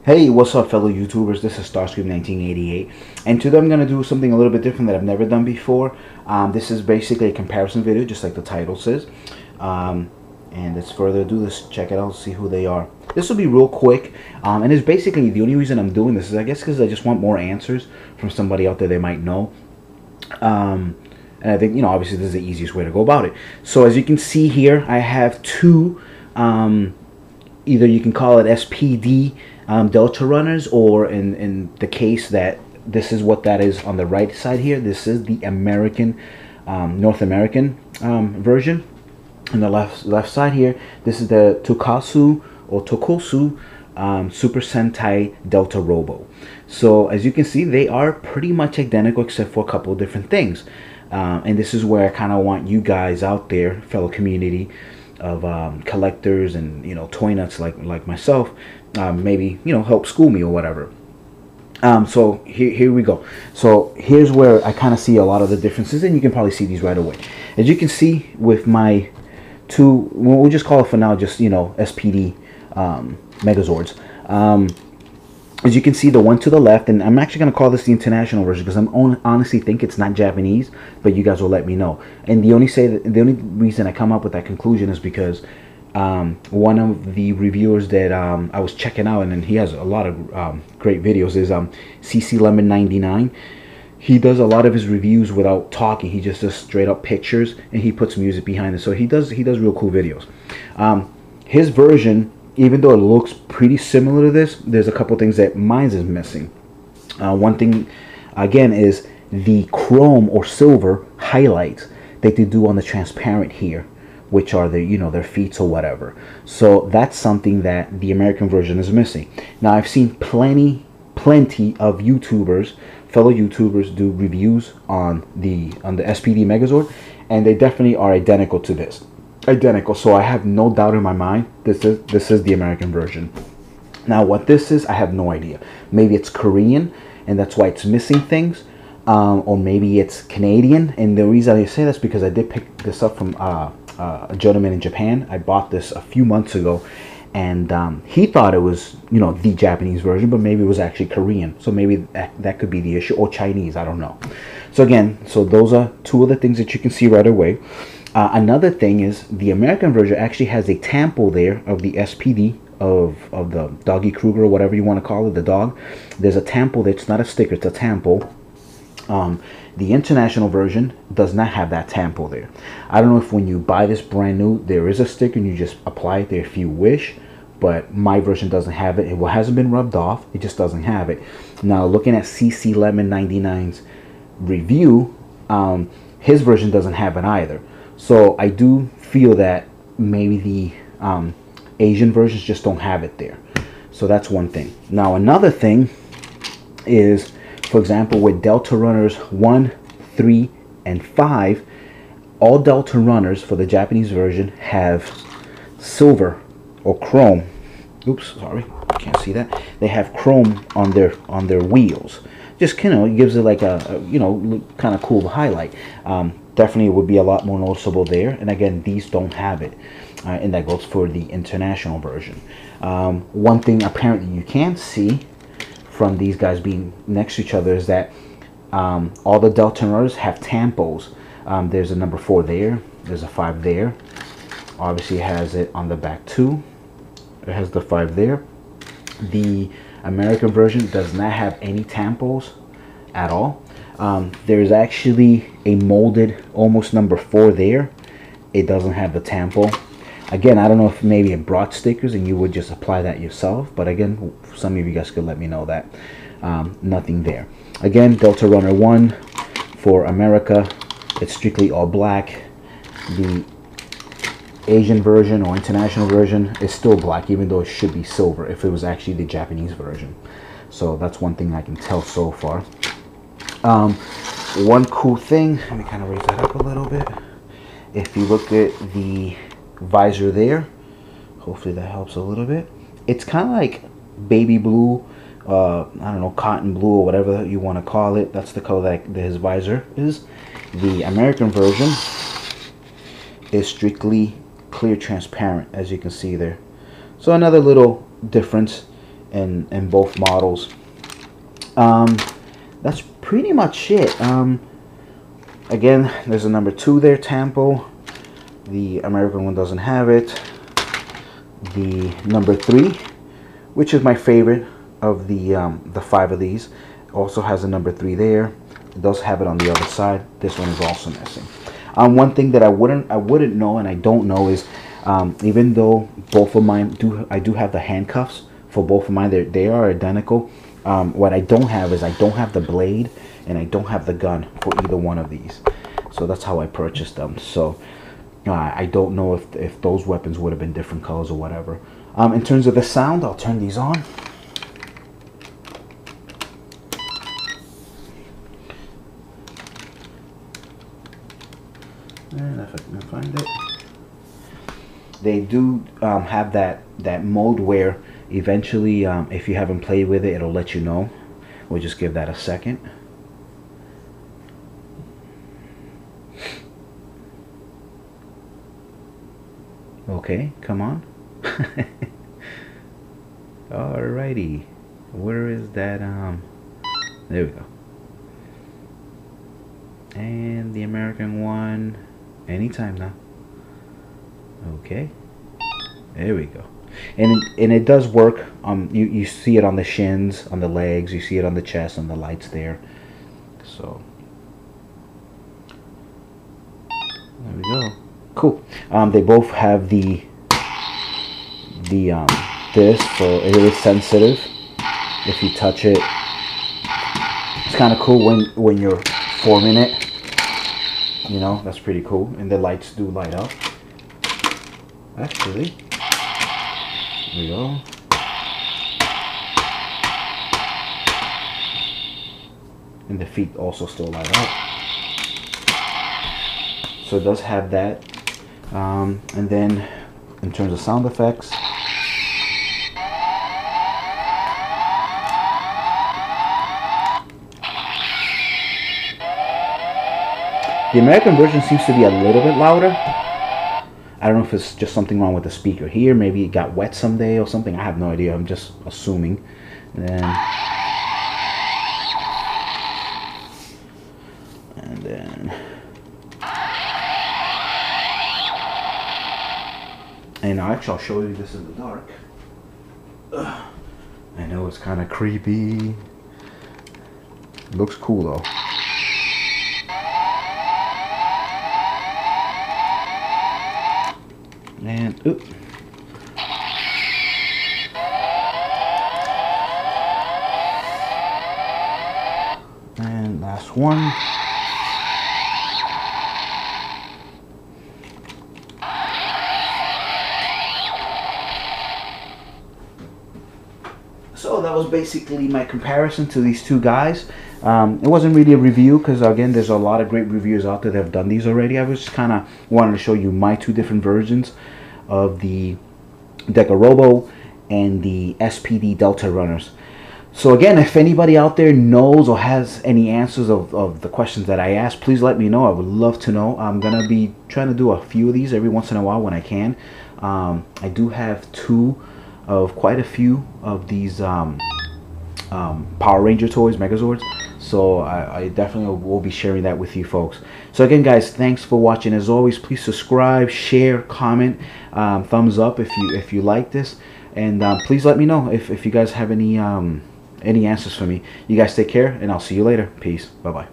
Hey, what's up, fellow YouTubers? This is Starscream1988, and today I'm going to do something a little bit different that I've never done before. This is basically a comparison video, just like the title says. And let's further ado, let's check it out, see who they are. This will be real quick, and it's basically the only reason I'm doing this is I guess because I just want more answers from somebody out there they might know. And I think, obviously this is the easiest way to go about it. So as you can see here, I have two, either you can call it SPD Delta runners, or in the case that this is what that is on the right side here, this is the American, North American version. On the left side here, this is the Tokasu or Tokosu Super Sentai Delta Robo. So as you can see, they are pretty much identical except for a couple of different things. And this is where I kind of want you guys out there, fellow community of collectors and toy nuts like myself, maybe help school me or whatever. So here we go. So here's where I kind of see a lot of the differences, and you can probably see these right away. As you can see with my two, we'll just call it for now just SPD Megazords. As you can see, the one to the left, and I'm actually going to call this the international version because I'm honestly think it's not Japanese, but you guys will let me know. And the only reason I come up with that conclusion is because one of the reviewers that I was checking out, and he has a lot of great videos, is CC Lemon 99. He does a lot of his reviews without talking. He just does straight up pictures, and he puts music behind it. So he does real cool videos. His version, even though it looks pretty similar to this, there's a couple things that mine is missing. One thing, again, is the chrome or silver highlights that they do on the transparent here, which are the their feet or whatever. So that's something that the American version is missing. Now I've seen plenty of YouTubers, fellow YouTubers, do reviews on the SPD Megazord, and they definitely are identical to this. Identical. So I have no doubt in my mind this is the American version. Now what this is, I have no idea. Maybe it's Korean and that's why it's missing things, or maybe it's Canadian. And the reason I say that's because I did pick this up from a gentleman in Japan. I bought this a few months ago, and he thought it was the Japanese version, but maybe it was actually Korean. So maybe that could be the issue, or Chinese, I don't know. So again, so those are two of the things that you can see right away. Another thing is the American version actually has a tampo there of the SPD of the Doggy Kruger, or whatever you want to call it, the dog. There's a tampo that's not a sticker, it's a tampo. The international version does not have that tampo there. I don't know if when you buy this brand new, there is a sticker and you just apply it there if you wish, but my version doesn't have it. It hasn't been rubbed off, it just doesn't have it. Now looking at CC Lemon 99's review, his version doesn't have it either. So I do feel that maybe the Asian versions just don't have it there. So that's one thing. Now another thing is, for example, with Delta Runners 1, 3, and 5, all Delta Runners for the Japanese version have silver or chrome. Oops, sorry, can't see that. They have chrome on their wheels. Just it gives it like a kind of cool highlight. Definitely would be a lot more noticeable there. And again, these don't have it, and that goes for the international version. One thing apparently you can't see from these guys being next to each other is that all the Delta runners have tampos. There's a number 4 there. There's a 5 there. Obviously, it has it on the back too. It has the 5 there. The American version does not have any tampos at all. There's actually a molded almost number 4 there. It doesn't have the tampo. Again, I don't know if maybe it brought stickers and you would just apply that yourself, but again, some of you guys could let me know that. Nothing there. Again, Delta Runner 1 for America, it's strictly all black. The Asian version or international version is still black, even though it should be silver if it was actually the Japanese version. So that's one thing I can tell so far. One cool thing, let me kind of raise that up a little bit. If you look at the visor there, hopefully that helps a little bit. It's kind of like baby blue, I don't know, cotton blue or whatever you want to call it. That's the color that his visor is. The American version is strictly clear transparent, as you can see there. So another little difference in both models. That's pretty much it. Again, there's a number 2 there, Tampo. The American one doesn't have it. The number 3, which is my favorite of the 5 of these, also has a number 3 there. It does have it on the other side. This one is also missing. One thing that I wouldn't know, and I don't know, is even though both of mine I do have the handcuffs for both of mine. They are identical. What I don't have is I don't have the blade and I don't have the gun for either one of these. So that's how I purchased them. So I don't know if those weapons would have been different colors or whatever. In terms of the sound, I'll turn these on. And if I can find it, they do have that mode where eventually, if you haven't played with it, it'll let you know. We'll just give that a second. Okay, come on. Alrighty, where is that? There we go. And the American one, anytime now. Okay, there we go. And it does work. You see it on the shins, on the legs. You see it on the chest, on the lights there. So there we go. Cool. They both have this, so it is sensitive. If you touch it, it's kind of cool when you're forming it. You know, that's pretty cool. And the lights do light up. Actually, there we go. And the feet also still light up. So it does have that. And then in terms of sound effects, the American version seems to be a little bit louder. I don't know if it's just something wrong with the speaker here. Maybe it got wet someday or something. I have no idea. I'm just assuming. And then and actually I'll show you this in the dark. Ugh. I know it's kind of creepy. Looks cool though. And oop. And last one. So that was basically my comparison to these two guys. It wasn't really a review because, again, there's a lot of great reviewers out there that have done these already. I was just kind of wanted to show you my two different versions of the Dekaranger and the SPD Delta runners. So again, if anybody out there knows or has any answers of the questions that I asked, please let me know. I would love to know. I'm going to be trying to do a few of these every once in a while when I can. I do have quite a few of these Power Ranger toys, Megazords. So I definitely will be sharing that with you folks. So again, guys, thanks for watching. As always, please subscribe, share, comment, thumbs up if you like this, and please let me know if you guys have any answers for me. You guys take care, and I'll see you later. Peace. Bye bye.